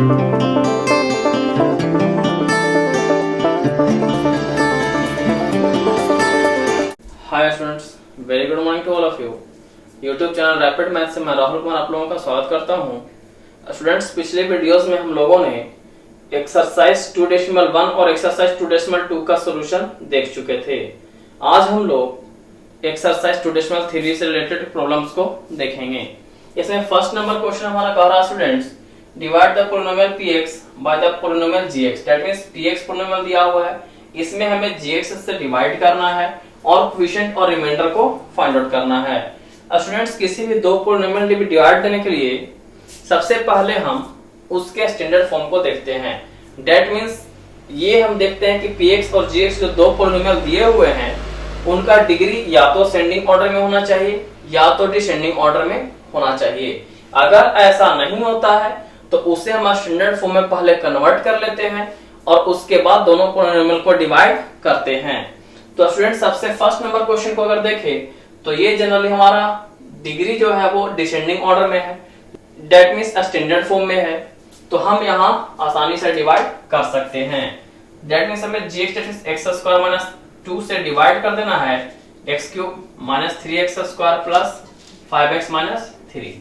Hi students, very good morning to all of you. YouTube channel rapid math से मैं राहुल कुमार आप लोगों का स्वागत करता हूं। स्टूडेंट्स, पिछले वीडियोस में हम लोगों ने एक्सरसाइज 2.1 और एक्सरसाइज 2.2 का सॉल्यूशन देख चुके थे। आज हम लोग एक्सरसाइज 2.3 से रिलेटेड प्रॉब्लम्स को देखेंगे। इसमें फर्स्ट नंबर क्वेश्चन हमारा कह रहा है students, divide the polynomial px by the polynomial gx। That means px polynomial दिया हुआ है, इसमें हमें gx से डिवाइड करना है और कोएफिशिएंट और रिमाइंडर को फाइंड आउट करना है। स्टूडेंट्स, किसी भी दो पॉलिनोमियल भी डिवाइड करने के लिए सबसे पहले हम उसके स्टैंडर्ड फॉर्म को देखते हैं। दैट मींस ये हम देखते हैं कि px और gx जो दो पॉलिनोमियल दिए हुए हैं उनका डिग्री या तो असेंडिंग ऑर्डर में होना चाहिए या तो डिसेंडिंग ऑर्डर में होना चाहिए। अगर ऐसा नहीं होता है तो उसे हम स्टैंडर्ड फॉर्म में पहले कन्वर्ट कर लेते हैं और उसके बाद दोनों पॉलिनोमियल को डिवाइड करते हैं। तो स्टूडेंट, सबसे फर्स्ट नंबर क्वेश्चन को अगर देखें तो ये जनरली हमारा डिग्री जो है वो डिसेंडिंग ऑर्डर में है, दैट मींस स्टैंडर्ड फॉर्म में है, तो हम यहाँ आसानी से डिवाइड कर सकते हैं। दैट मींस हमें gx x स्क्वायर - 2 से डिवाइड कर देना है x cube - 3x square plus 5x - 3।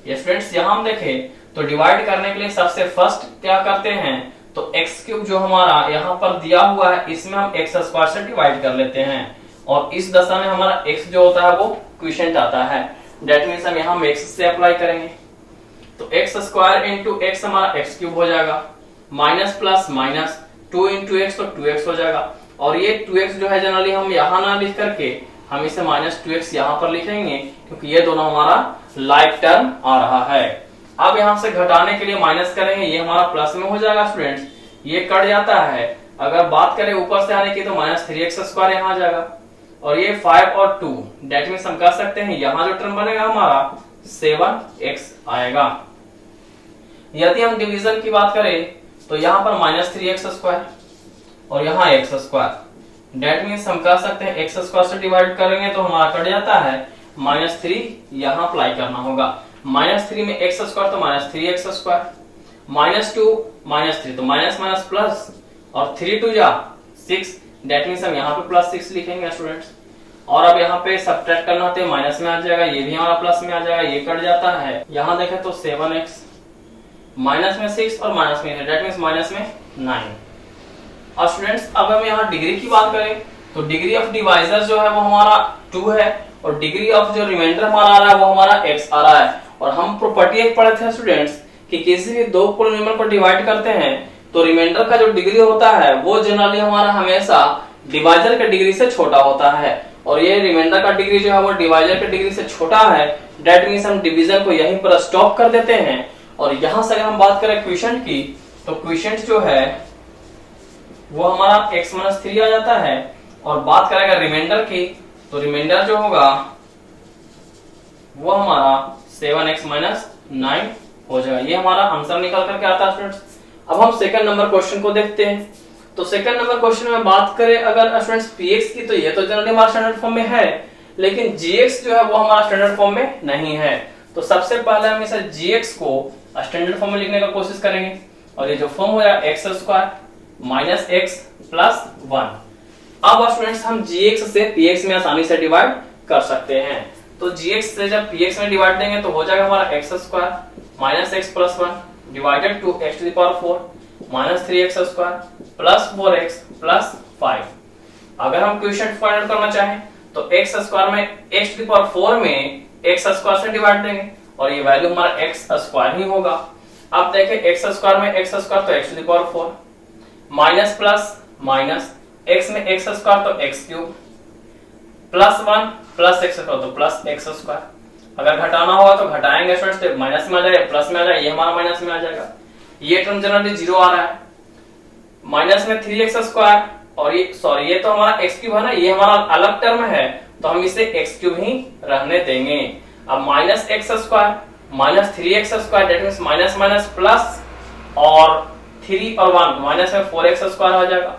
ये स्टूडेंट्स, यहाँ हम देखें तो डिवाइड करने के लिए सबसे फर्स्ट क्या करते हैं, तो x क्यूब जो हमारा यहाँ पर दिया हुआ है इसमें हम x स्क्वायर से डिवाइड कर लेते हैं और इस दशा में हमारा x जो होता है वो क्वोशिएंट आता है। दैट मींस हम यहाँ x से अप्लाई करेंगे तो x स्क्वायर इंटू x हमारा x क्यूब हो जाएगा, minus plus minus 2 into x तो 2x हो जाएगा और ये 2x जो है जनरली हम यहाँ ना लिख करके हम इसे -2x यहाँ पर लिखेंगे क्योंकि ये दोनों हमारा लाइक टर्म आ रहा है। अब यहाँ से घटाने के लिए माइनस करेंगे, ये हमारा प्लस में हो जाएगा स्टूडेंट्स, ये कट जाता है। अगर बात करें ऊपर से आने की तो -3x स्क्वायर यहाँ आ जाएगा और ये 5 और 2 दैट मींस हम कह सकते हैं यहाँ जो टर्म बनेगा हमारा 7x आएगा। यदि हम डिवीजन की बात करें तो यहाँ पर -3x स्क्वायर और यहाँ x स्क्वायर, दैट मींस हम कह सकते हैं x स्क्वायर से डिवाइड करेंगे तो हमारा कट जाता है, -3 यहाँ अप्लाई करना होगा। -3 में x स्क्वायर तो -3x स्क्वायर, -2 -3 तो माइनस माइनस प्लस और 3 2 जा 6, दैट मींस हम यहाँ पे +6 लिखेंगे स्टूडेंट्स। और अब यहाँ पे सब्ट्रैक्ट करना होता है, माइनस में आ जाएगा, ये भी हमारा प्लस में आ जाएगा, ये कट जाता है। यहाँ देखें तो 7x माइनस में 6 और माइनस में, दैट मींस माइनस में 9। और स्टूडेंट्स, अब हम यहाँ डिग्री की बात करें तो डिग्री ऑफ डिवाइजर जो है वो हमारा 2 है और डिग्री ऑफ जो रिमाइंडर हमारा आ रहा है वो हमारा x आ रहा है। और हम प्रॉपर्टी एक पढ़े थे स्टूडेंट्स कि किसी भी दो पॉलिनोमियल को डिवाइड करते हैं तो रिमाइंडर का जो डिग्री होता है वो जनरली हमारा हमेशा डिवाइजर के डिग्री से छोटा होता है और ये रिमाइंडर का डिग्री जो है वो डिवाइजर के डिग्री से छोटा है। दैट मींस हम डिवीजन को यहीं पर स्टॉप कर देते हैं। और यहां से अगर हम बात करें क्वोशिएंट की तो क्वोशिएंट जो है वो हमारा x - 3 आ जाता है और बात करेगा रिमाइंडर की तो रिमाइंडर जो होगा वो हमारा 7x - 9 हो जाएगा। ये हमारा आंसर निकल करके आता है स्टूडेंट्स। अब हम सेकंड नंबर क्वेश्चन को देखते हैं। तो सेकंड नंबर क्वेश्चन में बात करें अगर स्टूडेंट्स px की तो ये तो जनरली हमारा स्टैंडर्ड फॉर्म में है, लेकिन gx जो है वो हमारा स्टैंडर्ड फॉर्म में नहीं है। तो सबसे पहले हम इसे gx को स्टैंडर्ड फॉर्म में लिखने का कोशिश करेंगे और ये जो फॉर्म हो जाएगा x स्क्वायर - x प्लस 1। अब स्टूडेंट्स हम gx से px में आसानी से डिवाइड कर सकते हैं। तो gx से जब px में डिवाइड देंगे तो हो जाएगा हमारा x square - x plus 1 divided to x to the power 4 - 3x square plus 4x plus 5। अगर हम क्वोशिएंट फाइंड आउट करना चाहें तो x स्क्वायर में x टू द पावर 4 में x स्क्वायर से डिवाइड देंगे और ये वैल्यू हमारा x स्क्वायर ही होगा। अब देखें x स्क्वायर में x स्क्वायर तो x to the power 4 minus plus minus x में x स्क्वायर तो x cube plus 1 plus x square तो प्लस x स्क्वायर। अगर घटाना होगा तो घटाएंगे स्टूडेंट्स तो माइनस में आ जाएगा, प्लस में आ जाएगा, ये हमारा माइनस में आ जाएगा। ये टर्म जनरली 0 आ रहा है, माइनस में 3x स्क्वायर और ये सॉरी ये तो हमारा x क्यूब है ना, ये हमारा अलग टर्म है तो हम इसे x क्यूब ही रहने देंगे। अब minus x square minus 3x square that means minus minus plus और 3 और 1 माइनस में 4x स्क्वायर आ जाएगा।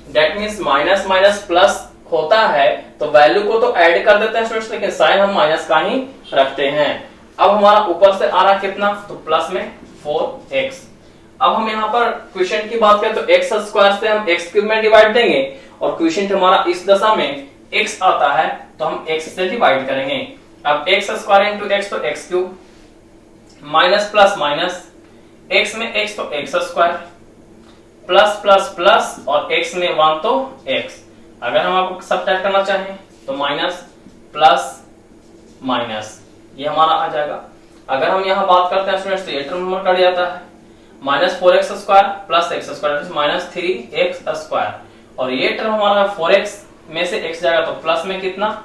That means minus minus plus होता है तो वैल्यू को तो ऐड कर देते हैं स्टूडेंट्स, लेकिन साइन हम माइनस का ही रखते हैं। अब हमारा ऊपर से आ रहा कितना, तो प्लस में 4x अब हम यहाँ पर क्वेश्चन की बात करें तो एक्स स्क्वायर से हम एक्स क्यूब में डिवाइड देंगे और क्वेश्चन हमारा इस दशा में एक्स आता है तो हम एक्स से डिवाइड करेंगे। अब एक्स स्क्वायर इंटू एक्स तो x cube, minus plus minus, x में एक्स तो x square, plus plus plus और एक्स में 1 तो एक्स। अगर हम आपको सब्ट्रैक्ट करना चाहें तो माइनस प्लस माइनस ये हमारा आ जाएगा। अगर हम यहाँ बात करते हैं स्टूडेंट्स तो ये टर्म नंबर कट जाता है, minus 4x square plus x square minus 3x square, और ये टर्म हमारा 4x में से x जाएगा तो प्लस में कितना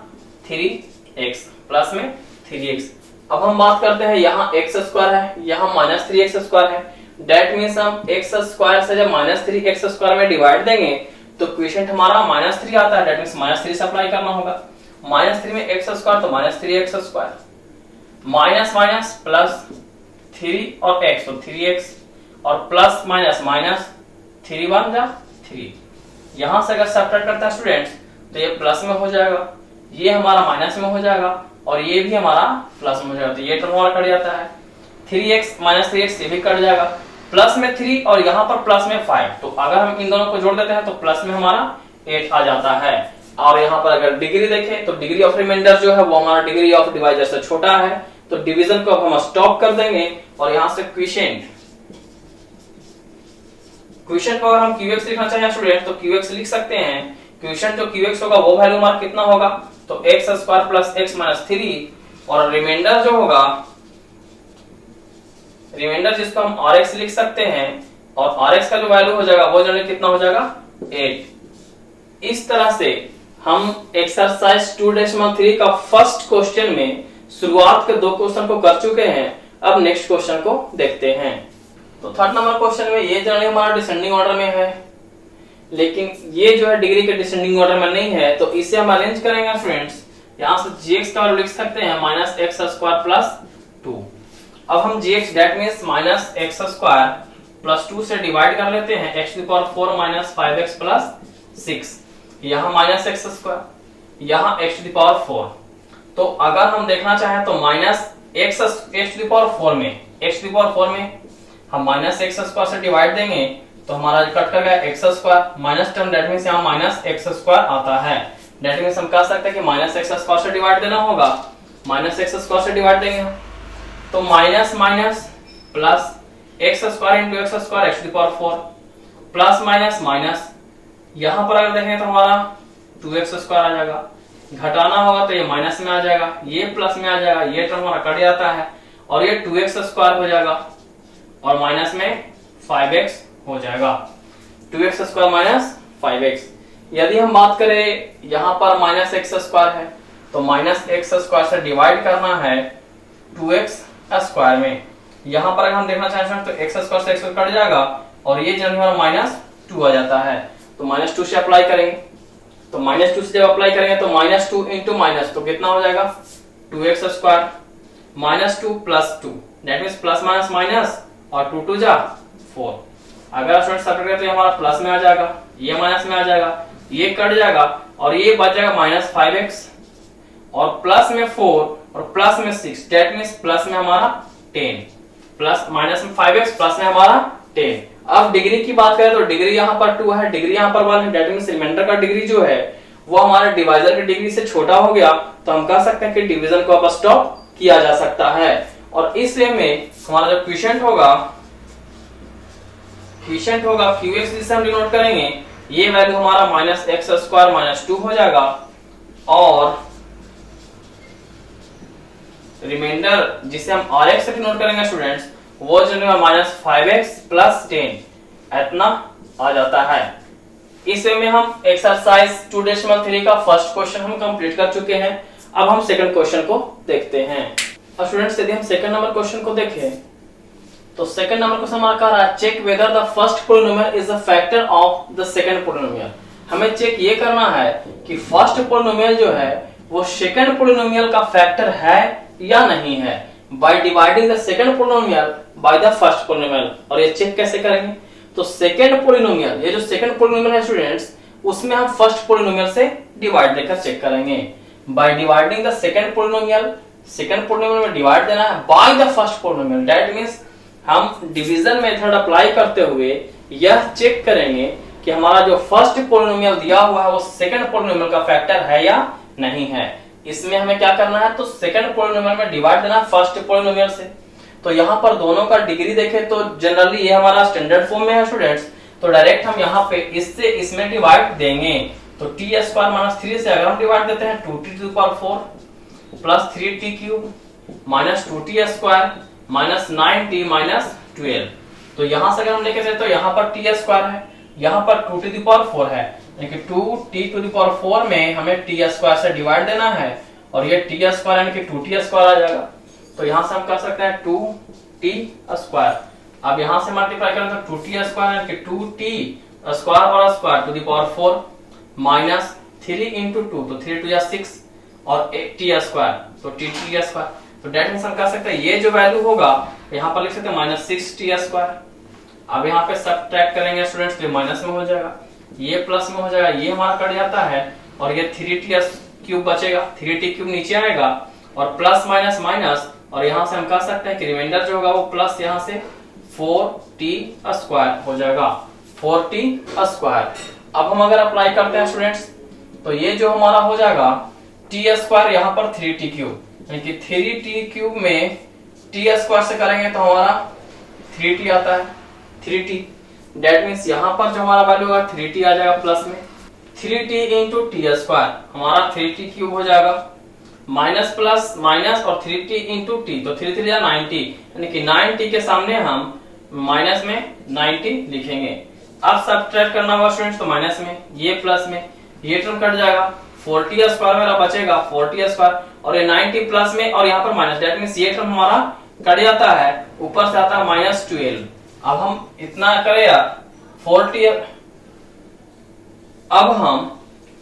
3x, प्लस में 3x। अब हम बात करते हैं यहाँ x स्क्वायर है, यहाँ माइनस 3x स्क्वायर है, डेट मीन्स हम x स्क्वायर से जब माइनस 3x स्क्वायर में डिवाइड देंगे तो क्वेश्चन हमारा माइनस 3 आता है, डेट मीन्स माइनस 3 से अप्लाई करना होगा। माइनस 3 में x स्क्वायर तो minus 3x square, minus minus plus 3 और x तो 3x, और प्लस माइनस माइनस 3 1 जा 3। यहां से अगर सब्ट्रैक्ट करता है स्टूडेंट्स तो ये प्लस में हो जाएगा, ये हमारा माइनस में हो जाएगा और ये भी हमारा प्लस में हो जाएगा, तो ये टर्म हमारा कट जाता है। 3x माइनस 3x ये भी कट जाएगा, प्लस में 3 और यहाँ पर प्लस में 5, तो अगर हम इन दोनों को जोड़ देते हैं तो प्लस में हमारा 8 आ जाता है। और यहाँ पर अगर डिग्री देखें तो डिग्री ऑफ रिमाइंडर जो है वो हमारा डिग्री ऑफ डिवाइजर से छोटा है, तो डिवीजन को अब हम स्टॉप कर देंगे और यहाँ से क्वेश्चन को अगर हम QX लिखना चाहें स्टूडेंट तो QX लिख सकते हैं। क्वेश्चन जो QX होगा वो वैल्यू हमारा कितना होगा तो x square plus x minus 3, और रिमाइंडर जो होगा, रिमाइंडर जिसको हम RX लिख सकते हैं, और RX का जो वैल्यू हो जाएगा वो जनरली कितना हो जाएगा 8। इस तरह से हम एक्सरसाइज 2.3 का फर्स्ट क्वेश्चन में शुरुआत के 2 क्वेश्चन को कर चुके हैं। अब नेक्स्ट क्वेश्चन को देखते हैं। तो थर्ड नंबर क्वेश्चन में ये जनरली हमारा डिसेंडिंग ऑर्डर में है, लेकिन ये जो है डिग्री के डिसेंडिंग ऑर्डर में नहीं है, तो इसे हम अरेंज करेंगे फ्रेंड्स। यहाँ से gx का वैल्यू लिख सकते हैं माइनस एक्स स्क्वायर प्लस 2। अब हम gx that means minus x square plus 2 से डिवाइड कर लेते हैं, x to the power 4 minus 5x plus 6, यहाँ माइनस एक्स स्क्वायर, यहाँ x टू द पावर 4। तो अगर हम देखना चाहें तो minus x to the power 4 में, x टू द पावर 4 में हम माइनस एक्स स्क्वायर से डिवाइड देंगे तो हमारा कट कर गया x square, minus term debt means यहाँ माइनस एक्स स्क्वायर आता है। डेट मीन्स हम कह सकते हैं कि माइनस एक्स स्क्वायर से डिवाइड देना होगा, माइनस एक्स स्क्वायर से डिवाइड देंगे तो minus minus plus x square into x square x to the power 4 plus minus minus, यहाँ पर अगर देखें तो हमारा 2x स्क्वायर आ जाएगा, घटाना होगा तो ये माइनस में आ जाएगा, ये प्लस में आ जाएगा, ये टर्म हमारा कट जाता है और ये 2x स्क्वायर हो जाएगा और माइनस में 5x हो जाएगा, 2x स्क्वायर माइनस 5x। यदि हम बात करें यहाँ पर माइनस एक्स स्क्वायर है तो माइनस एक्स स्क्वायर से डिवाइड करना है 2x स्क्वायर में। यहाँ पर अगर हम देखना चाहें तो एक्स स्क्वायर से एक्स कट जाएगा और ये जब हमारा माइनस 2 आ जाता है, तो माइनस 2 से अप्लाई करेंगे, तो माइनस 2 से जब अप्लाई करेंगे तो माइनस 2 इंटू माइनस तो कितना हो जाएगा 2x square minus 2 plus 2, that means plus minus minus और 2 2 जा 4। अगर स्टूडेंट सब्ट्रैक्ट करें तो हमारा प्लस में आ जाएगा, ये माइनस में आ जाएगा, ये कट जाएगा और ये बच जाएगा माइनस 5x और प्लस में 4 और प्लस में 6, दैट मीन्स प्लस में हमारा 10, प्लस माइनस में 5x प्लस में हमारा 10। अब डिग्री की बात करें तो डिग्री यहाँ पर 2 है, डिग्री यहाँ पर 1 है, दैट मीन्स रिमाइंडर का डिग्री जो है वो हमारे डिवाइजर की डिग्री से छोटा हो गया, तो हम कह सकते हैं कि डिवीजन को अब स्टॉप किया जा सकता है। और इस वे में हमारा जो क्वेश्चन होगा QX जिसे हम डिनोट करेंगे, ये वैल्यू हमारा माइनस एक्स स्क्वायर माइनस 2 हो जाएगा और रिमाइंडर जिसे हम RX से डिनोट करेंगे स्टूडेंट्स वो जो है माइनस 5x प्लस 10 इतना आ जाता है। इस वे में हम एक्सरसाइज 2.3 का फर्स्ट क्वेश्चन हम कंप्लीट कर चुके हैं। अब हम सेकंड क्वेश्चन को देखते हैं। अब स्टूडेंट्स यदि हम सेकंड नंबर क्वेश्चन को देखें तो सेकंड नंबर क्वेश्चन हमारा कह रहा है check whether the first polynomial is the factor of the second polynomial. हमें चेक ये करना है कि फर्स्ट पोलिनोमियल जो है वो सेकंड पोलिनोमियल का फैक्टर है या नहीं है by dividing the second polynomial by the first polynomial. और ये चेक कैसे करेंगे तो सेकंड पोलिनोमियल, ये जो सेकंड पोलिनोमियल है स्टूडेंट्स उसमें हम फर्स्ट पोलिनोमियल से डिवाइड देकर चेक करेंगे by dividing the second polynomial. Second polynomial में डिवाइड देना है by the first polynomial, that means हम डिवीजन मेथड अप्लाई करते हुए यह चेक करेंगे कि हमारा जो फर्स्ट पॉलिनोमियल दिया हुआ है वो सेकंड पॉलिनोमियल का फैक्टर है या नहीं है। इसमें हमें क्या करना है, तो सेकंड पॉलिनोमियल में डिवाइड देना फर्स्ट पॉलिनोमियल से। तो यहाँ पर दोनों का डिग्री देखें तो जनरली ये हमारा स्टैंडर्ड फॉर्म में है स्टूडेंट्स, तो डायरेक्ट हम यहाँ पे इससे इसमें डिवाइड देंगे। तो टी स्क्वायर माइनस 3 से अगर हम डिवाइड देते हैं 2t to the power 4 plus 3t cube minus 2t square minus 9t minus 12। तो यहाँ से अगर हम लेके चले तो यहाँ पर t स्क्वायर है, यहाँ पर 2 टू द पावर 4 है, यानी कि 2t टू द पावर 4 में हमें t स्क्वायर से डिवाइड देना है और ये t स्क्वायर यानी कि 2t स्क्वायर आ जाएगा। तो यहाँ से हम कर सकते हैं 2t स्क्वायर। अब यहाँ से मल्टीप्लाई करें तो 2t स्क्वायर यानी कि 2t स्क्वायर और square to the power 4 minus 3 into 2 तो 3 टू 6 और t स्क्वायर तो t स्क्वायर। तो डेट मींस हम कर सकते हैं ये जो वैल्यू होगा यहाँ पर लिख सकते हैं माइनस 6t स्क्वायर। अब यहाँ पे सब्ट्रैक्ट करेंगे स्टूडेंट्स तो माइनस में हो जाएगा, ये प्लस में हो जाएगा, ये हमारा कट जाता है और ये 3t क्यूब बचेगा, 3t क्यूब नीचे आएगा और प्लस माइनस माइनस और यहाँ से हम कह सकते हैं कि रिमाइंडर जो होगा वो प्लस यहाँ से 4t स्क्वायर हो जाएगा, 4t स्क्वायर। अब हम अगर अप्लाई करते हैं स्टूडेंट्स तो ये जो हमारा हो जाएगा t स्क्वायर यहाँ पर 3t क्यूब यानी कि 3t क्यूब में t स्क्वायर से करेंगे तो हमारा 3t आता है, 3t। डेट मीन्स यहाँ पर जो हमारा वैल्यू होगा 3t आ जाएगा प्लस में 3t इंटू टी स्क्वायर हमारा 3t क्यूब हो जाएगा माइनस प्लस माइनस और 3t इंटू टी तो 3 3 90 यानी कि 9t के सामने हम माइनस में 90 लिखेंगे। अब सब्ट्रैक्ट करना होगा स्टूडेंट्स तो माइनस में ये प्लस में ये टर्म कट जाएगा, 4t स्क्वायर मेरा बचेगा 4t स्क्वायर और ये 90 प्लस में और यहाँ पर माइनस, डेट मींस ये टर्म हमारा कट जाता है, ऊपर से आता है माइनस 12। अब हम इतना करें यार 4t, अब हम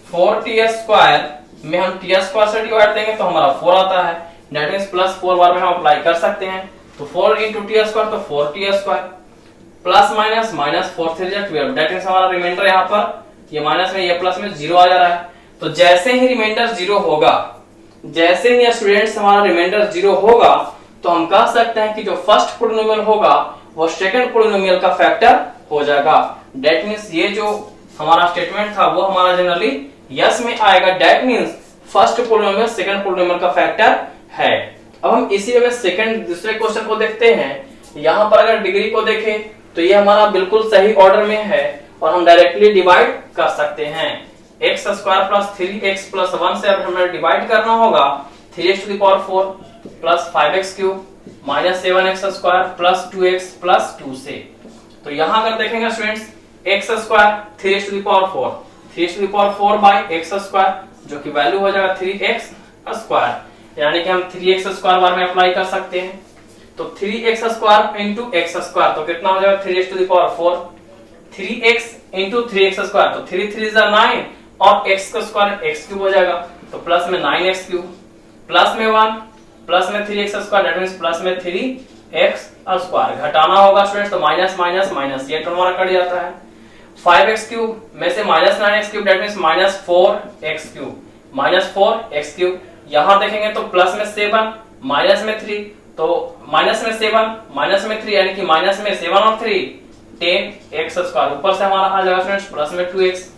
4t स्क्वायर में हम t स्क्वायर से डिवाइड देंगे तो हमारा 4 आता है, डेट मींस प्लस 4 बार में हम अप्लाई कर सकते हैं। तो 4 इंटू टी स्क्वायर तो 4t square plus minus minus 4 3 12, that means हमारा रिमाइंडर यहाँ पर ये माइनस में ये प्लस में 0 आ जा रहा है। तो जैसे ही रिमाइंडर 0 होगा, जैसे ही स्टूडेंट्स हमारा रिमाइंडर 0 होगा तो हम कह सकते हैं कि जो फर्स्ट पॉलिनोमियल होगा वो सेकंड पॉलिनोमियल का फैक्टर हो जाएगा। डेट मींस ये जो हमारा स्टेटमेंट था वो हमारा जनरली यस में आएगा, that means first polynomial second polynomial का फैक्टर है। अब हम इसी वजह सेकंड दूसरे क्वेश्चन को देखते हैं। यहाँ पर अगर डिग्री को देखें तो ये हमारा बिल्कुल सही ऑर्डर में है और हम डायरेक्टली डिवाइड कर सकते हैं। x square plus 3x plus 1 से अब हमें डिवाइड करना होगा 3x to the power 4 plus 5x cube minus 7x square plus 2x plus 2 से। तो यहाँ अगर देखेंगे students x square 3x to the power 4, 3x to the power 4 by x square जो कि वैल्यू हो जाएगा 3x स्क्वायर, यानी कि हम 3x स्क्वायर बार में अप्लाई कर सकते हैं। तो 3x square into x square तो कितना हो जाएगा 3x to the power 4, 3x into 3x square तो 3 3 9 और x का स्क्वायर x क्यूब हो जाएगा तो प्लस में 9x क्यूब प्लस में 1 प्लस में 3x square that means plus में 3x स्क्वायर। घटाना होगा स्टूडेंट्स तो माइनस माइनस माइनस ये टर्म हमारा कट जाता है। 5x क्यूब में से minus 9x cube that means minus 4x cube minus 4x cube. यहाँ देखेंगे तो प्लस में 7 माइनस में 3 तो माइनस में 7 माइनस में 3 यानी कि माइनस में 7 और 3 10x स्क्वायर, ऊपर से हमारा आ जाएगा स्टूडेंट्स प्लस में 2x।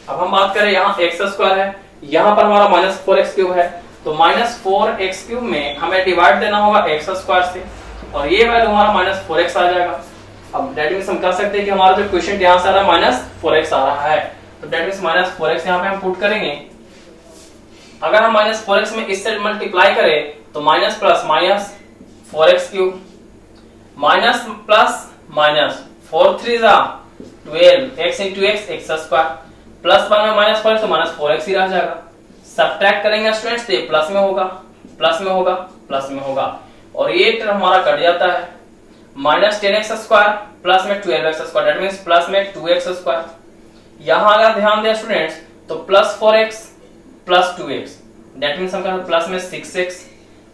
अब हम बात करें यहाँ x स्क्वायर है, यहाँ पर हमारा माइनस 4x क्यूब है तो माइनस 4x क्यूब में हमें डिवाइड देना होगा x स्क्वायर से और ये वैल्यू हमारा माइनस 4x आ जाएगा। अब डेट मींस हम कह सकते हैं कि हमारा जो क्वेश्चन यहाँ से आ रहा है माइनस 4x आ रहा है, तो डेट मींस माइनस 4x यहाँ पे हम पुट करेंगे। अगर हम माइनस 4x में इससे मल्टीप्लाई करें तो minus plus minus 4x cube minus plus minus 4 3 12 x into x square plus 1 में माइनस 4 तो माइनस 4x ही रह जाएगा। सब्ट्रैक्ट करेंगे स्टूडेंट्स तो ये प्लस में होगा प्लस में होगा प्लस में होगा और ये टर्म हमारा कट जाता है। माइनस 10x स्क्वायर प्लस में 12x square that means plus में 2x स्क्वायर। यहाँ अगर ध्यान दें स्टूडेंट्स तो plus 4x plus 2x that means हम कहते हैं प्लस में 6x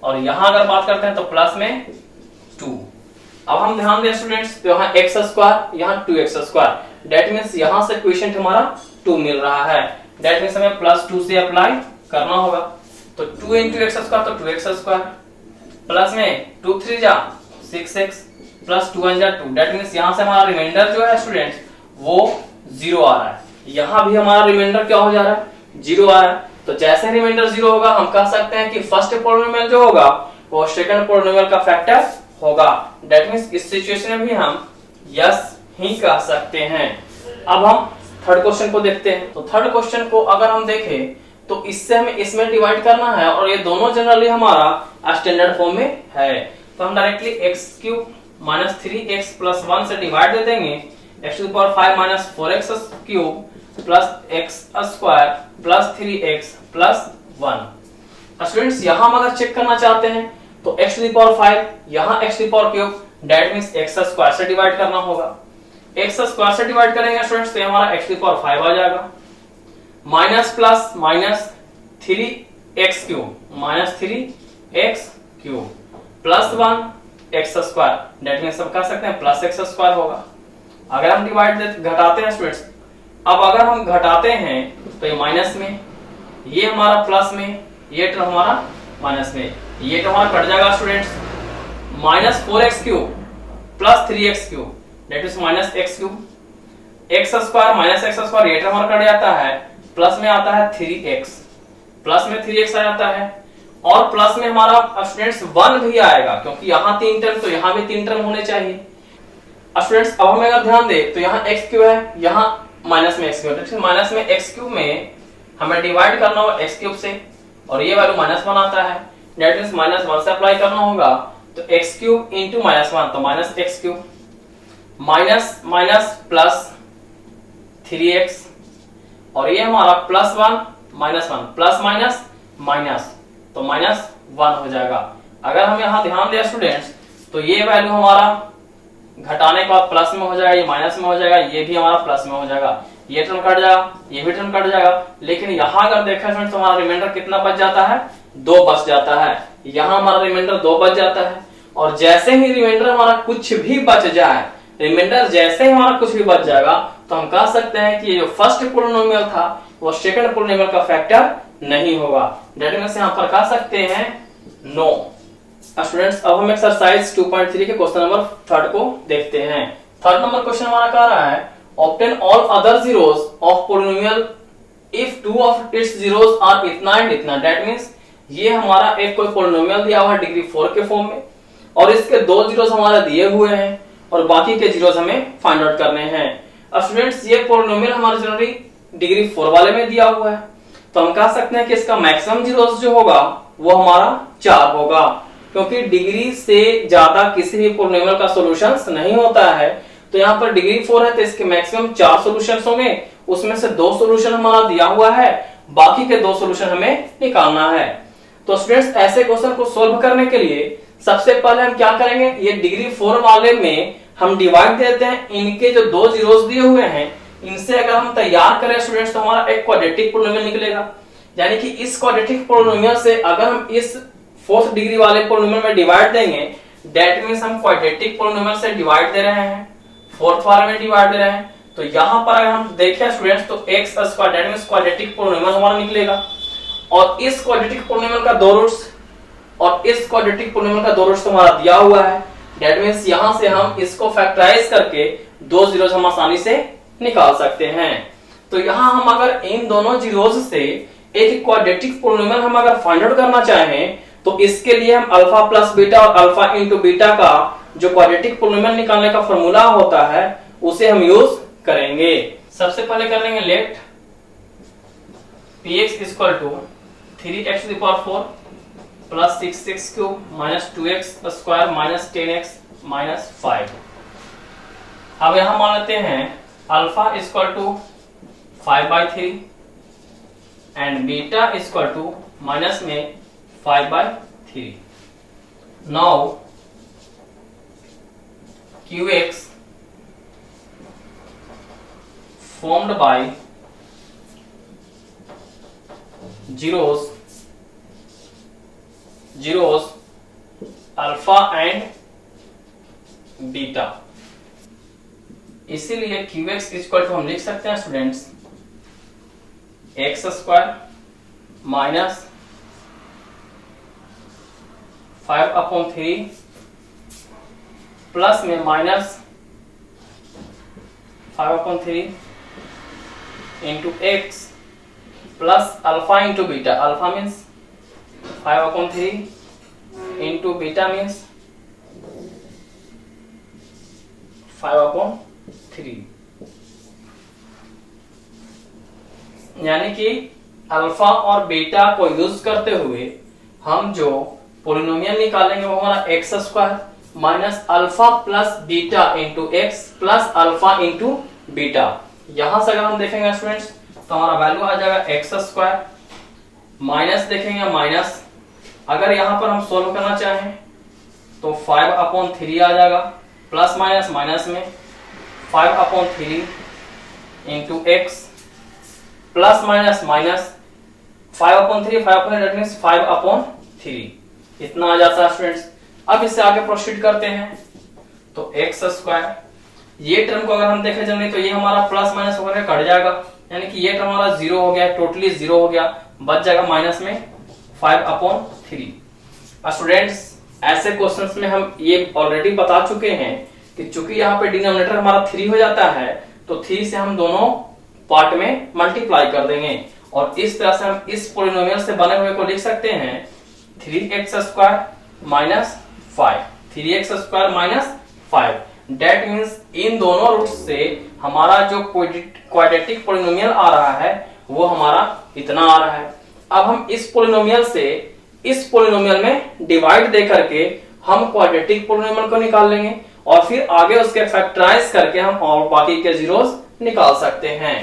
और यहाँ अगर बात करते हैं तो प्लस में 2। अब हम ध्यान दें स्टूडेंट्स तो यहाँ x स्क्वायर यहाँ 2x स्क्वायर दैट मींस यहाँ से क्वेश्चन हमारा 2 मिल रहा है, दैट मींस हमें प्लस 2 से अप्लाई करना होगा। तो 2 इंटू x स्क्वायर तो 2x स्क्वायर प्लस में 2 3 6x प्लस 2 1 जा 2, दैट मींस यहां से हमारा रिमाइंडर जो है स्टूडेंट्स वो 0 आ रहा है। यहां भी हमारा रिमाइंडर क्या हो जा रहा है, 0 आ रहा है। तो जैसे रिमाइंडर 0 होगा हम कह सकते हैं कि फर्स्ट पॉलिनोमियल जो होगा वो सेकंड पॉलिनोमियल का फैक्टर होगा। दैट मींस इस सिचुएशन में भी हम यस ही कह सकते हैं। अब हम थर्ड क्वेश्चन को देखते हैं। तो थर्ड क्वेश्चन को अगर हम देखें तो इससे हमें इसमें डिवाइड करना है और ये दोनों जनरली हमारा स्टैंडर्ड फॉर्म में है। तो हम directly x³ minus 3x plus 1 से डिवाइड दे देंगे। x⁵ minus 4x³ plus x² plus 3x plus 1। Students यहां हम अगर चेक करना चाहते हैं तो x⁵ यहां x³ दैट मींस x² से डिवाइड करना होगा। x² से डिवाइड करेंगे स्टूडेंट्स तो हमारा x⁵ आ जाएगा। Minus plus minus 3x³ minus 3x³ plus 1 x² that means हम कह सकते हैं प्लस x² होगा। अगर हम डिवाइड घटाते हैं स्टूडेंट्स, अब अगर हम घटाते हैं तो ये माइनस में, ये हमारा प्लस में, ये टर्म हमारा माइनस में, ये टर्म हमारा कट जाएगा students. Minus 4x³ plus 3x³ that is minus x³ x² minus x² ये टर्म हमारा कट जाता है, प्लस में आता है 3x, प्लस में 3x आ जाता है और प्लस में हमारा स्टूडेंट्स 1 भी आएगा क्योंकि यहाँ 3 टर्म तो यहाँ भी 3 टर्म होने चाहिए। स्टूडेंट्स अब हमें अगर ध्यान दे तो यहाँ x³ है, यहाँ माइनस में x³, माइनस में x³ में हमें डिवाइड करना होगा x³ से और ये वैल्यू -1 आता है, दैट मींस -1 से अप्लाई करना होगा तो x³ इंटू -1 तो minus x³ minus minus plus 3x और ये हमारा +1 -1 प्लस माइनस माइनस तो -1 हो जाएगा। अगर हम यहाँ ध्यान दें स्टूडेंट्स तो ये वैल्यू हमारा घटाने के बाद प्लस में हो जाएगा, ये माइनस में हो जाएगा, ये भी हमारा प्लस में हो जाएगा, ये टर्म कट जाएगा, ये भी टर्म कट जाएगा। लेकिन यहाँ अगर देखा स्टूडेंट्स तो हमारा रिमाइंडर कितना बच जाता है, 2 बच जाता है। यहाँ हमारा रिमाइंडर 2 बच जाता है और जैसे ही रिमाइंडर हमारा कुछ भी बच जाए, रिमाइंडर जैसे ही हमारा कुछ भी बच जाएगा तो हम कह सकते हैं कि ये जो फर्स्ट पॉलिनोमियल था वो सेकंड पॉलिनोमियल का फैक्टर नहीं होगा। दैट मींस यहां पर कह सकते हैं नो। स्टूडेंट्स अब हम एक्सरसाइज 2.3 के क्वेश्चन नंबर 3 को देखते हैं। थर्ड नंबर क्वेश्चन हमारा कह रहा है obtain all other zeros of polynomial if 2 of its zeros are इतना एंड इतना। दैट मींस ये हमारा एक कोई पॉलिनोमियल दिया हुआ है डिग्री 4 के फॉर्म में और इसके 2 जीरोस हमारा दिए हुए हैं और बाकी के जीरोस हमें फाइंड आउट करने हैं। अब स्टूडेंट्स ये पॉलिनोमियल हमारे जनरली डिग्री 4 वाले में दिया हुआ है तो हम कह सकते हैं कि इसका मैक्सिमम जीरोस जो होगा वो हमारा 4 होगा क्योंकि डिग्री से ज्यादा किसी भी पॉलिनोमियल का सॉल्यूशंस नहीं होता है। तो यहाँ पर डिग्री 4 है तो इसके मैक्सिमम 4 सॉल्यूशंस होंगे, उसमें से 2 सॉल्यूशन हमारा दिया हुआ है, बाकी के 2 सॉल्यूशन हमें निकालना है। तो स्टूडेंट्स ऐसे क्वेश्चन को सोल्व करने के लिए सबसे पहले हम क्या करेंगे, ये डिग्री 4 वाले में हम डिवाइड देते हैं, इनके जो 2 जीरोस दिए हुए हैं इनसे अगर हम तैयार करें स्टूडेंट्स तो हमारा एक क्वाड्रेटिक पॉलिनोमियल निकलेगा। यानी कि इस क्वाड्रेटिक पॉलिनोमियल से अगर हम इस 4th डिग्री वाले पॉलिनोमियल में डिवाइड देंगे दैट मींस हम क्वाड्रेटिक पॉलिनोमियल से डिवाइड दे रहे हैं, 4th वाले में डिवाइड दे रहे हैं। तो यहाँ पर अगर हम देखें स्टूडेंट्स तो x² that means quadratic polynomial हमारा निकलेगा और इस क्वाड्रेटिक पॉलिनोमियल का 2 रूट्स और इस क्वाड्रेटिक पॉलिनोमियल का 2 रूट्स हमारा दिया हुआ है। दैट मींस यहां से हम इसको फैक्टराइज करके 2 जीरोस हम आसानी से निकाल सकते हैं। तो यहां हम अगर इन दोनों जीरोस से एक क्वाड्रेटिक पॉलिनोमियल हम अगर फाइंड आउट करना चाहें तो इसके लिए हम अल्फा प्लस बीटा और अल्फा इंटू बीटा का जो क्वाड्रेटिक पॉलिनोमियल निकालने का फॉर्मूला होता है उसे हम यूज करेंगे। सबसे पहले कर लेंगे let px equal to 3x⁴ plus 6x³ minus 2x² minus 10x minus 5। अब यहां मान लेते हैं alpha equal to 5/3 and beta equal to minus में 5/3। Now qx formed by zeros alpha and beta. इसीलिए qx इक्वल टू हम लिख सकते हैं स्टूडेंट्स x² माइनस 5/3 प्लस में minus 5/3 into x plus alpha into beta. Alpha means 5/3 into beta means 5/3, यानी कि alpha और बीटा को यूज करते हुए हम जो पोलिनोमियल निकालेंगे वो हमारा x square minus alpha plus beta into x plus alpha into beta. यहां से अगर हम देखेंगे स्टूडेंट्स तो हमारा वैल्यू आ जाएगा एक्स स्क्वायर माइनस देखेंगे माइनस, अगर यहां पर हम सोल्व करना चाहें तो 5/3 आ जाएगा, प्लस माइनस माइनस में 5/3 into x plus minus minus 5/3 that means 5/3 इतना आ जाता है स्टूडेंट्स। अब इससे आगे प्रोसीड करते हैं तो एक्स स्क्वायर, ये टर्म को अगर हम देखें जनरली तो ये हमारा प्लस माइनस होकर कट जाएगा, यानी कि ये टर्म हमारा जीरो हो गया, टोटली जीरो हो गया, बच जाएगा माइनस में 5/3। स्टूडेंट्स ऐसे क्वेश्चंस में हम ये ऑलरेडी बता चुके हैं कि चूंकि यहाँ पे डिनोमिनेटर हमारा 3 हो जाता है तो 3 से हम दोनों पार्ट में मल्टीप्लाई कर देंगे और इस तरह से हम इस पोलिनोमियल से बने हुए को लिख सकते हैं 3x² minus 5, 3x² minus 5। That means in दोनों रूट से हमारा जो क्वाड्रेटिक पोलिनोमियल आ रहा है वो हमारा इतना आ रहा है। अब हम इस पोलिनोमियल से इस पोलिनोमियल में डिवाइड दे करके हम क्वाड्रेटिक पोलिनोमियल को निकाल लेंगे और फिर आगे उसके फैक्टराइज करके हम और बाकी के जीरोस निकाल सकते हैं।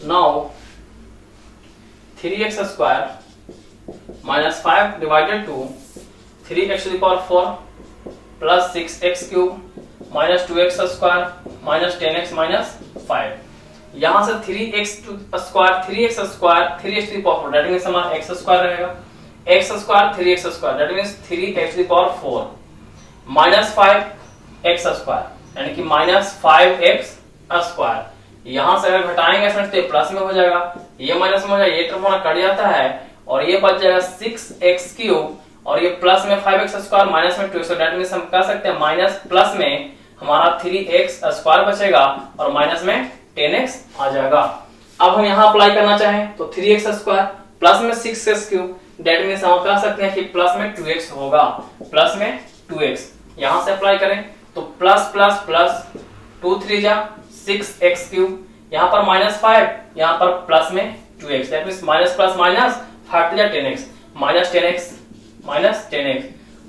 Now 3x² minus 5 divided to 3x⁴ plus 6x³ minus 2x² minus 10x minus 5। यहां से 3x² 3x² दैट मींस हमारा x² रहेगा, x² 3x² that means 3x⁴ minus 5x² यानी कि माइनस 5x²। यहां से अगर घटाएंगे तो प्लस में हो जाएगा, ये माइनस में हो जाएगा, ये टर्म हमारा कट जाता है और ये बच जाएगा 6x³ और ये प्लस में 5x² माइनस में 2x, दैट मींस हम कह सकते हैं माइनस प्लस में हमारा 3x² बचेगा और माइनस में 10x आ जाएगा। अब हम यहाँ अप्लाई करना चाहें तो 3x² प्लस में 6x³ दैट मींस हम कह सकते हैं कि प्लस में 2x होगा, प्लस में 2x। यहां से अप्लाई करें तो प्लस प्लस प्लस 2 3 जा 6x³, यहाँ पर माइनस 5, यहाँ पर प्लस में 2x that means minus plus minus 5 जा 10x minus 10x minus 10x।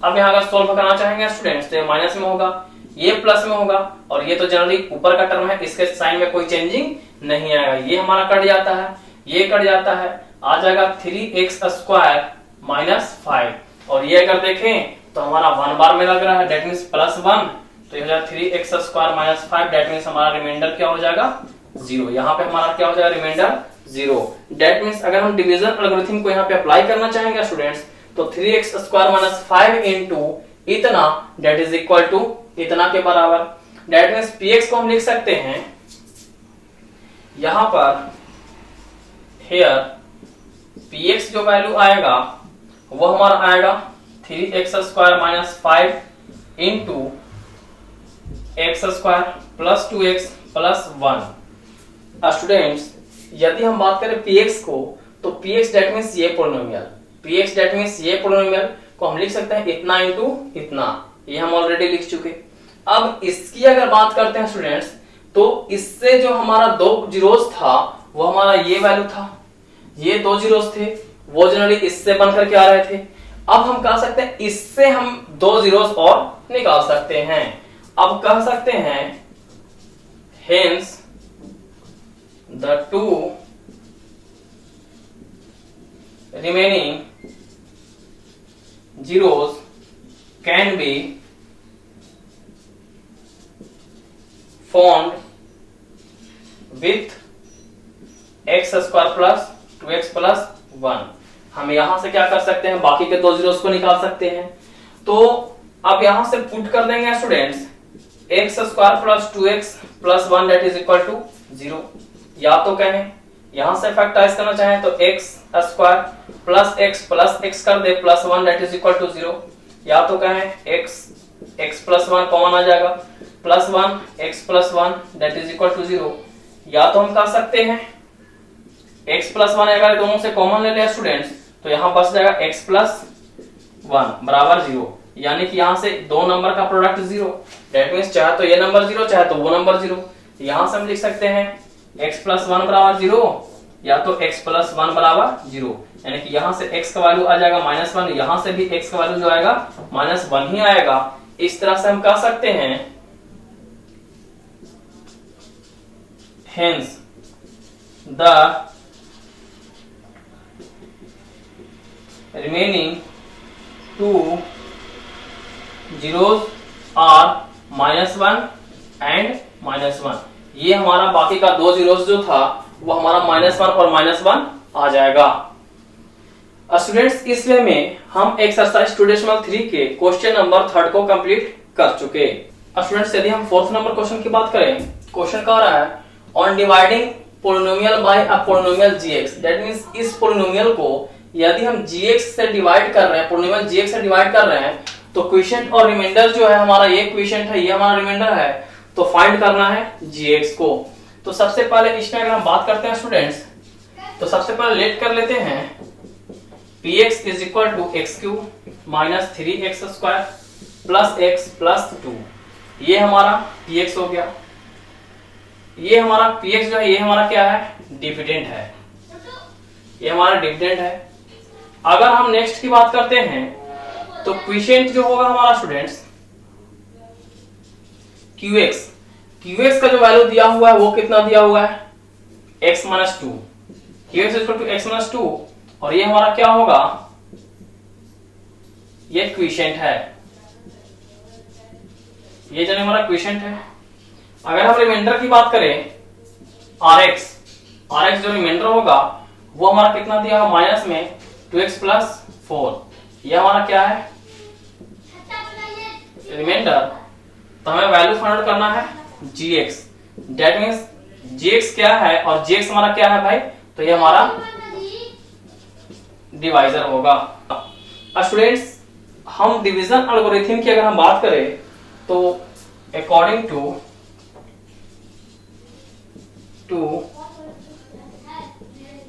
अब यहाँ अगर सोल्व करना चाहेंगे स्टूडेंट्स तो माइनस में होगा, ये प्लस में होगा और ये तो जनरली ऊपर का टर्म है, इसके साइन में कोई चेंजिंग नहीं आएगा, ये हमारा कट जाता है, ये कट जाता है, आ जाएगा 3x² माइनस 5 और ये अगर देखें तो हमारा 1 बार में लग रहा है दैट मींस प्लस 1, तो ये हो जाएगा 3x² माइनस 5 दैट मींस हमारा रिमाइंडर क्या हो जाएगा 0। यहाँ पे हमारा क्या हो जाएगा रिमाइंडर 0। दैट मींस अगर हम डिवीजन एल्गोरिथम को यहाँ पे अप्लाई करना चाहेंगे स्टूडेंट्स तो 3x² माइनस 5 इंटू इतना दैट इज इक्वल टू इतना के बराबर। दैट मींस px को हम लिख सकते हैं यहां पर हियर px जो वैल्यू आएगा वो हमारा आएगा 3x² minus 5 into x² plus 2x plus 1। Students यदि हम बात करें px को तो px दैट मींस ये पोलिनोमियल, px दैट मींस ये पोलिनोमियल को हम लिख सकते हैं इतना इंटू इतना, ये हम ऑलरेडी लिख चुके। अब इसकी अगर बात करते हैं स्टूडेंट्स तो इससे जो हमारा 2 जीरोस था वो हमारा ये वैल्यू था, ये 2 जीरोस थे वो जनरली इससे बनकर के आ रहे थे। अब हम कह सकते हैं इससे हम 2 जीरोस और निकाल सकते हैं। अब कह सकते हैं hence the 2 remaining zeros can be found with x² plus 2x plus 1। हम यहां से क्या कर सकते हैं बाकी के 2 जीरोस को निकाल सकते हैं। तो अब यहां से पुट कर देंगे students x² plus 2x plus 1 that is equal to 0, या तो कहें यहां से फैक्टराइज करना चाहें तो x² plus x कर दे plus 1 that is equal to 0, या तो कहें x प्लस 1 कॉमन आ जाएगा, plus 1 x plus 1 that is equal to 0, या तो हम कह सकते हैं x प्लस 1 अगर दोनों से कॉमन ले लिया स्टूडेंट्स तो यहाँ बच जाएगा x प्लस 1 बराबर 0, यानी कि यहाँ से दो नंबर का प्रोडक्ट 0, दैट मींस चाहे तो ये नंबर 0 चाहे तो वो नंबर 0। यहाँ से हम लिख सकते हैं x प्लस 1 बराबर 0 या तो x प्लस 1 बराबर 0, यानी कि यहाँ से x का वैल्यू आ जाएगा -1, यहाँ से भी x का वैल्यू जो आएगा -1 ही आएगा। इस तरह से हम कह सकते हैं hence the remaining two zeros are -1 and -1। ये हमारा बाकी का दो जीरोस जो था वो हमारा -1 और -1 आ जाएगा। स्टूडेंट्स इस वे में हम एक्सरसाइज 2.3 के क्वेश्चन नंबर 3 को कंप्लीट कर चुके। स्टूडेंट्स यदि हम 4th नंबर क्वेश्चन की बात करें, क्वेश्चन कह रहा है on dividing polynomial by a polynomial gx, that means इस पोलिनोमियल को यदि हम gx से डिवाइड कर रहे हैं, पोलिनोमियल gx से डिवाइड कर रहे हैं तो क्वोशिएंट और रिमाइंडर जो है हमारा ये क्वोशिएंट है, ये हमारा रिमाइंडर है, तो फाइंड करना है gx को। तो सबसे पहले इसमें अगर हम बात करते हैं स्टूडेंट्स तो सबसे पहले लेट कर लेते हैं px is equal to x cube minus 3x square plus x plus 2, ये हमारा px हो गया। ये हमारा px जो है ये हमारा क्या है, डिविडेंड है, ये हमारा डिविडेंड है। अगर हम नेक्स्ट की बात करते हैं तो क्वोशिएंट जो होगा हमारा स्टूडेंट्स qx का जो वैल्यू दिया हुआ है वो कितना दिया हुआ है, x minus 2, qx equal to x minus 2, और ये हमारा क्या होगा, ये क्वोशिएंट है, ये जो हमारा क्वोशिएंट है। अगर हम रिमाइंडर की बात करें rx जो रिमाइंडर होगा वो हमारा कितना दिया है, माइनस में 2x प्लस 4, ये हमारा क्या है, रिमाइंडर। तो हमें वैल्यू फाइंड आउट करना है gx, दैट मींस gx क्या है और gx हमारा क्या है भाई, तो ये हमारा डिवाइजर होगा। स्टूडेंट्स हम डिवीजन एल्गोरिथम की अगर हम बात करें तो अकॉर्डिंग टू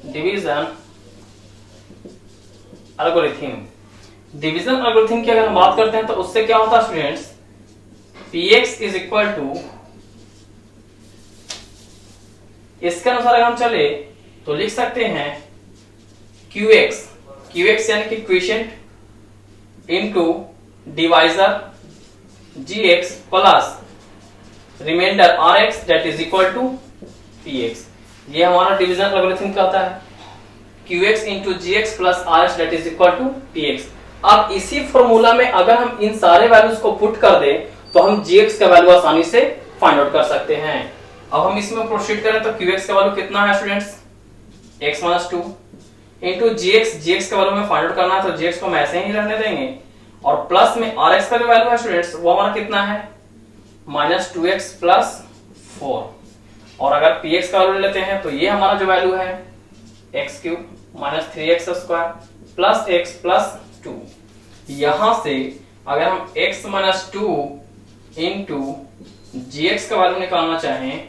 डिवीजन एल्गोरिथम की अगर हम बात करते हैं तो उससे क्या होता है students, px is equal to, इसके अनुसार अगर हम चले तो लिख सकते हैं qx यानी कि quotient into divisor gx plus remainder rx that is equal to px, ये हमारा डिवीजन एल्गोरिथम कहता है qx into gx plus rx that is equal to px। अब इसी फॉर्मूला में अगर हम इन सारे वैल्यूज को पुट कर दें तो हम gx का वैल्यू आसानी से फाइंड आउट कर सकते हैं। अब हम इसमें प्रोसीड करें तो qx का वैल्यू कितना है students, x minus 2 into gx का वैल्यू में फाइंड आउट करना है तो gx को हम ऐसे ही रहने देंगे, और प्लस में rx का जो वैल्यू है स्टूडेंट्स वो हमारा कितना है, माइनस 2x प्लस 4, और अगर px का वैल्यू लेते हैं तो ये हमारा जो वैल्यू है x cube minus 3x square plus x plus 2। यहां से अगर हम x माइनस 2 इंटू gx का वैल्यू निकालना चाहें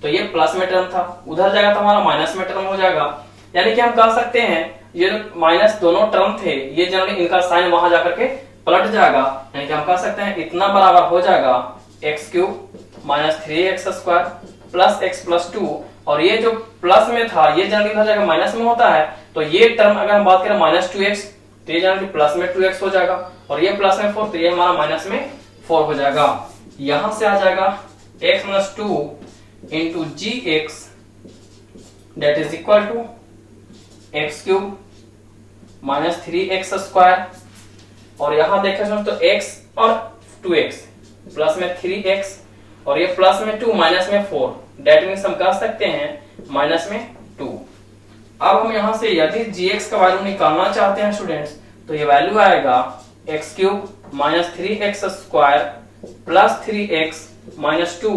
तो ये प्लस में टर्म था, उधर जाएगा तो हमारा माइनस में टर्म हो जाएगा, यानी कि हम कह सकते हैं ये जो माइनस दोनों टर्म थे ये जनरली इनका साइन वहां जाकर के पलट जाएगा, यानी कि हम कह सकते हैं इतना बराबर हो जाएगा x cube minus 3x square plus x plus 2, और ये जो प्लस में था ये जनरली उधर जाकर माइनस में होता है, तो ये टर्म अगर हम बात करें माइनस 2x तो ये जनरली प्लस में 2x हो जाएगा, और ये प्लस में 4 तो ये हमारा माइनस में 4 हो जाएगा। यहां से आ जाएगा x minus 2 into gx that is equal to x cube minus 3x square, और यहां देखें तो x और 2x प्लस में 3x और ये प्लस में 2 माइनस में 4, दैट मींस हम कह सकते हैं माइनस में 2। अब हम यहां से यदि gx का वैल्यू निकालना चाहते हैं स्टूडेंट्स तो ये वैल्यू आएगा x cube minus 3x square plus 3x minus 2,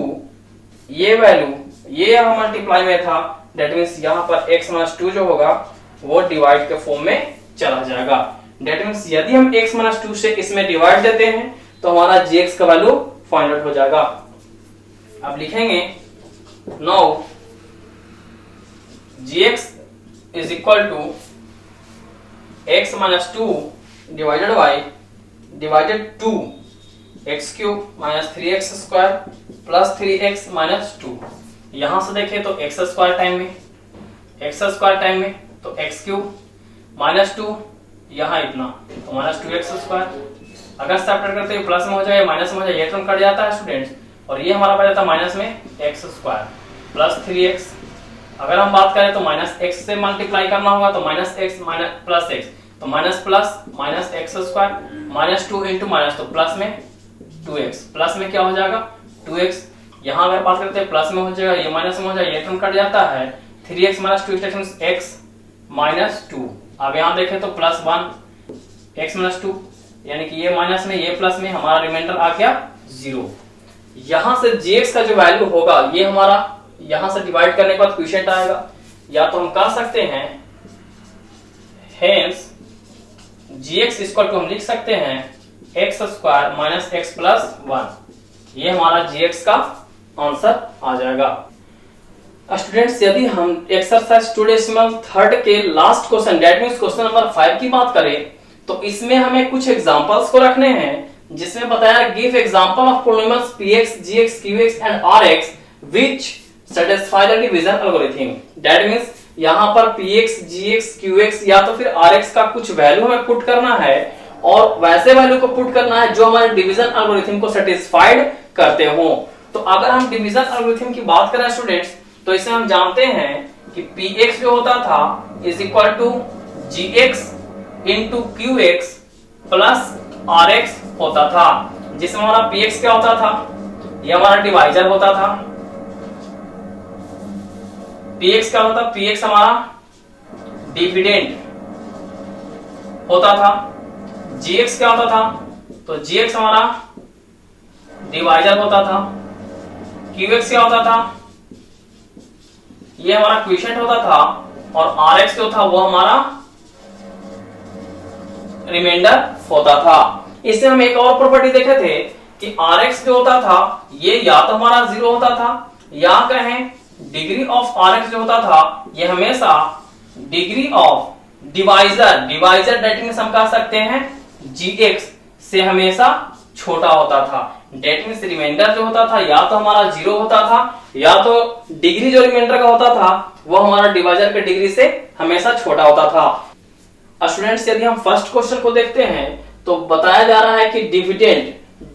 ये वैल्यू ये यहां मल्टीप्लाई में था, दैट मींस यहां पर x माइनस 2 जो होगा वो डिवाइड के फॉर्म में चला जाएगा, डेट मीन्स यदि हम x माइनस 2 से इसमें डिवाइड देते हैं तो हमारा gx का वैल्यू फाइंड आउट हो जाएगा। अब लिखेंगे now gx is equal to x minus 2 divided by divided 2 x cube minus 3x square plus 3x minus 2। यहां से देखें तो x स्क्वायर टाइम में तो x क्यूब माइनस 2, यहाँ इतना तो माइनस 2x स्क्वायर। अगर सब्ट्रैक्ट करते हैं प्लस में हो जाए माइनस में हो जाए, ये टर्म कट जाता है स्टूडेंट्स, और ये हमारा बच जाता है माइनस में x स्क्वायर प्लस 3x। अगर हम बात करें तो माइनस x से मल्टीप्लाई करना होगा तो minus x minus plus x, तो minus plus minus x square minus 2 into minus, तो प्लस में 2x, प्लस में क्या हो जाएगा 2x। यहाँ अगर बात करते हैं प्लस में हो जाएगा, ये माइनस में हो जाएगा, ये टर्म कट जाता है 3x माइनस 2 x माइनस 2। अब यहाँ देखें तो प्लस 1 x माइनस 2, यानी कि ये माइनस में ये प्लस में, हमारा रिमाइंडर आ गया 0। यहां से gx का जो वैल्यू होगा ये हमारा यहां से डिवाइड करने के बाद क्वोशिएंट आएगा, या तो हम कह सकते हैं हेंस gx इक्वल टू हम लिख सकते हैं x square minus x plus 1। ये हमारा gx का आंसर आ जाएगा। स्टूडेंट्स यदि हम एक्सरसाइज 2.3 के last question that means question number 5 की बात करें तो इसमें हमें कुछ एग्जांपल्स को रखने हैं, जिसमें बताया give example of polynomials px, gx, qx and rx which satisfy the division algorithm. That means यहां पर px, gx, qx या तो फिर rx का कुछ वैल्यू हमें पुट करना है और वैसे वैल्यू को पुट करना है जो हमारे डिवीजन एल्गोरिथम को सेटिस्फाइड करते हो। तो अगर हम डिवीजन एल्गोरिथम की बात करें स्टूडेंट्स तो इसे हम जानते हैं कि px जो होता था is equal to gx into qx plus rx होता था, जिसमें हमारा px क्या होता था, ये हमारा डिवाइजर होता था। px क्या होता, px हमारा डिविडेंड होता था। gx क्या होता था, तो gx हमारा डिवाइजर होता था। qx क्या होता था, ये हमारा क्वोशिएंट होता था, और rx जो था वो हमारा रिमाइंडर होता था। इससे हम एक और प्रॉपर्टी देखे थे कि rx जो होता था ये या तो हमारा 0 होता था, या कहें डिग्री ऑफ rx जो होता था ये हमेशा degree of divisor that means हम कह सकते हैं gx से हमेशा छोटा होता था। डेट मींस रिमाइंडर जो होता था या तो हमारा 0 होता था, या तो डिग्री जो रिमाइंडर का होता था वो हमारा डिवाइजर के डिग्री से हमेशा छोटा होता था। स्टूडेंट्स यदि हम फर्स्ट क्वेश्चन को देखते हैं तो बताया जा रहा है कि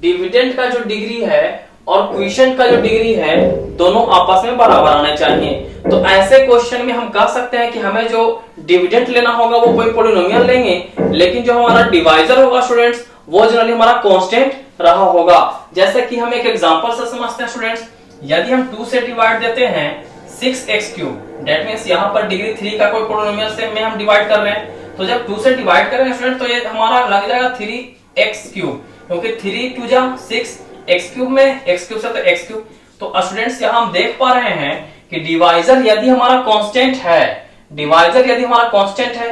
डिविडेंड का जो डिग्री है और क्वोशिएंट का जो डिग्री है दोनों आपस में बराबर आने चाहिए। तो ऐसे क्वेश्चन में हम कह सकते हैं कि हमें जो डिविडेंड लेना होगा वो कोई पॉलिनोमियल लेंगे, लेकिन जो हमारा डिवाइजर होगा स्टूडेंट्स वो जनरली हमारा कांस्टेंट रहा होगा। जैसे कि हम एक एग्जांपल से समझते हैं स्टूडेंट्स, यदि हम 2 से डिवाइड देते हैं 6x क्यूब, दैट मींस यहां पर डिग्री 3 का कोई पॉलिनोमियल से में हम डिवाइड कर रहे हैं, तो जब 2 से डिवाइड करेंगे स्टूडेंट तो ये हमारा लग जाएगा 3x क्यूब, क्योंकि 3 2 जा 6, x क्यूब में x क्यूब से तो x क्यूब। तो स्टूडेंट्स यहां हम देख पा रहे हैं कि डिवाइजर यदि हमारा कांस्टेंट है,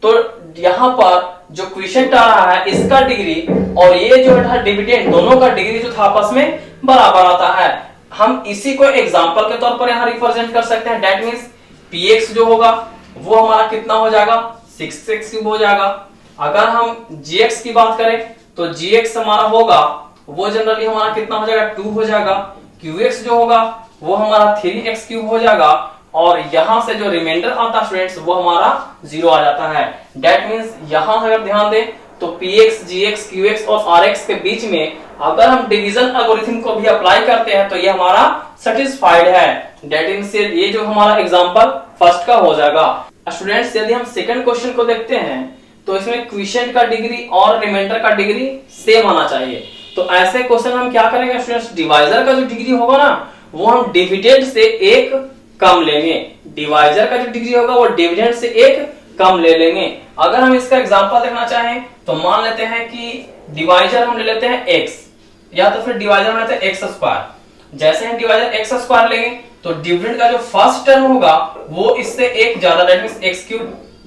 तो यहां पर जो क्वोशिएंट आ रहा है इसका डिग्री और ये जो है डिविडेंड दोनों का डिग्री जो था आपस में बराबर आता है। हम इसी को एग्जांपल के तौर पर यहां रिप्रेजेंट कर सकते हैं। दैट मींस px जो होगा वो हमारा कितना हो जाएगा 6x क्यूब हो जाएगा। अगर हम gx की बात करें तो gx हमारा होगा वो जनरली हमारा कितना हो जाएगा 2 हो जाएगा। qx जो होगा वो हमारा 3x क्यूब हो जाएगा, और यहां से जो रिमाइंडर आता है स्टूडेंट्स वो हमारा 0 आ जाता है। दैट मींस यहां अगर ध्यान दें तो px, gx, qx और rx के बीच में अगर हम डिवीजन एल्गोरिथम को भी अप्लाई करते हैं तो ये हमारा सेटिस्फाइड है। दैट मींस ये जो हमारा एग्जांपल फर्स्ट का हो जाएगा। स्टूडेंट्स यदि हम सेकंड क्वेश्चन को देखते हैं तो इसमें क्वोशिएंट का डिग्री और रिमाइंडर का डिग्री सेम आना चाहिए। तो ऐसे क्वेश्चन हम क्या करेंगे स्टूडेंट्स, डिवाइजर का जो डिग्री होगा ना वो हम डिविडेंड से 1 कम लेंगे, डिवाइजर का जो डिग्री होगा वो डिविडेंड से 1 कम ले लेंगे। अगर हम इसका एग्जांपल देखना चाहें तो मान लेते हैं कि डिवाइजर हम ले लेते हैं x, या तो फिर डिवाइजर हम लेते हैं x स्क्वायर। जैसे हम डिवाइजर x स्क्वायर लेंगे तो डिविडेंड का जो फर्स्ट टर्म होगा वो इससे 1 ज्यादा, that means x cube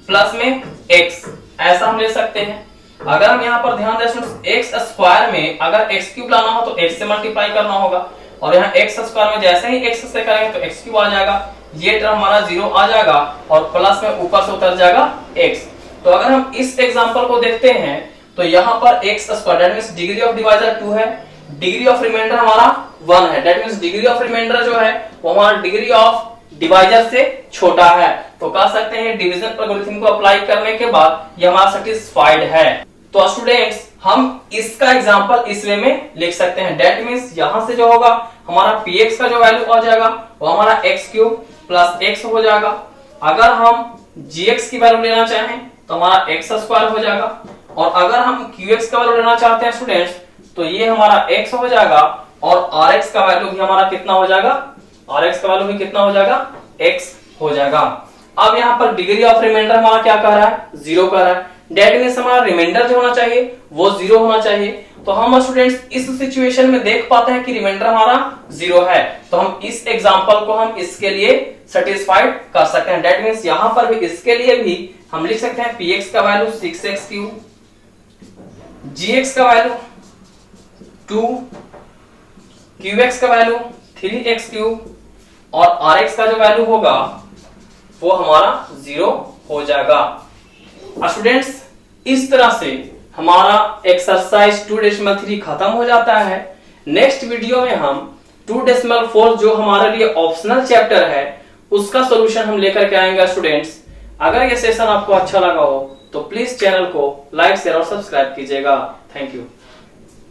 plus में x ऐसा हम ले सकते हैं। अगर हम यहाँ पर ध्यान दें स्टूडेंट्स, एक्स स्क्वायर में अगर एक्स क्यूब लाना हो तो एक्स से मल्टीप्लाई करना होगा, और यहाँ एक्स स्क्वायर में जैसे ही एक्स से करेंगे तो एक्स क्यूब आ जाएगा, ये टर्म हमारा 0 आ जाएगा और प्लस में ऊपर से उतर जाएगा एक्स। तो अगर हम इस एग्जांपल को देखते हैं तो यहाँ पर x square that means degree of divisor 2 है, डिग्री ऑफ रिमाइंडर हमारा 1 है, that means degree of remainder जो है वो हमारा डिग्री ऑफ डिवाइजर से छोटा है। तो कह सकते हैं डिवीजन एल्गोरिथम को अप्लाई करने के बाद ये हमारा सेटिस्फाइड है। तो स्टूडेंट्स हम इसका एग्जांपल इस वे में लिख सकते हैं, दैट मींस यहां से जो होगा हमारा px का जो वैल्यू आ जाएगा वो हमारा x क्यूब प्लस x हो जाएगा। अगर हम gx की वैल्यू लेना चाहें तो हमारा x स्क्वायर हो जाएगा, और अगर हम qx का वैल्यू लेना चाहते हैं स्टूडेंट्स तो ये हमारा x हो जाएगा, और rx का वैल्यू भी हमारा कितना हो जाएगा, rx का वैल्यू भी कितना हो जाएगा, x हो जाएगा। अब यहाँ पर डिग्री ऑफ रिमाइंडर हमारा क्या कह रहा है, 0 कह रहा है, डेट मींस हमारा रिमाइंडर जो होना चाहिए वो 0 होना चाहिए। तो हम स्टूडेंट्स इस सिचुएशन में देख पाते हैं कि रिमाइंडर हमारा 0 है, तो हम इस एग्जांपल को हम इसके लिए सेटिस्फाइड कर सकते हैं। डेट मींस यहां पर भी इसके लिए भी हम लिख सकते हैं px का वैल्यू 6x क्यूब, gx का वैल्यू 2, qx का वैल्यू 3x क्यूब, और rx का जो वैल्यू होगा वो हमारा 0 हो जाएगा। स्टूडेंट्स इस तरह से हमारा एक्सरसाइज 2.3 खत्म हो जाता है। नेक्स्ट वीडियो में हम 2.4 जो हमारे लिए ऑप्शनल चैप्टर है उसका सॉल्यूशन हम लेकर के आएंगे। स्टूडेंट्स अगर ये सेशन आपको अच्छा लगा हो तो प्लीज चैनल को लाइक शेयर और सब्सक्राइब कीजिएगा। Thank you.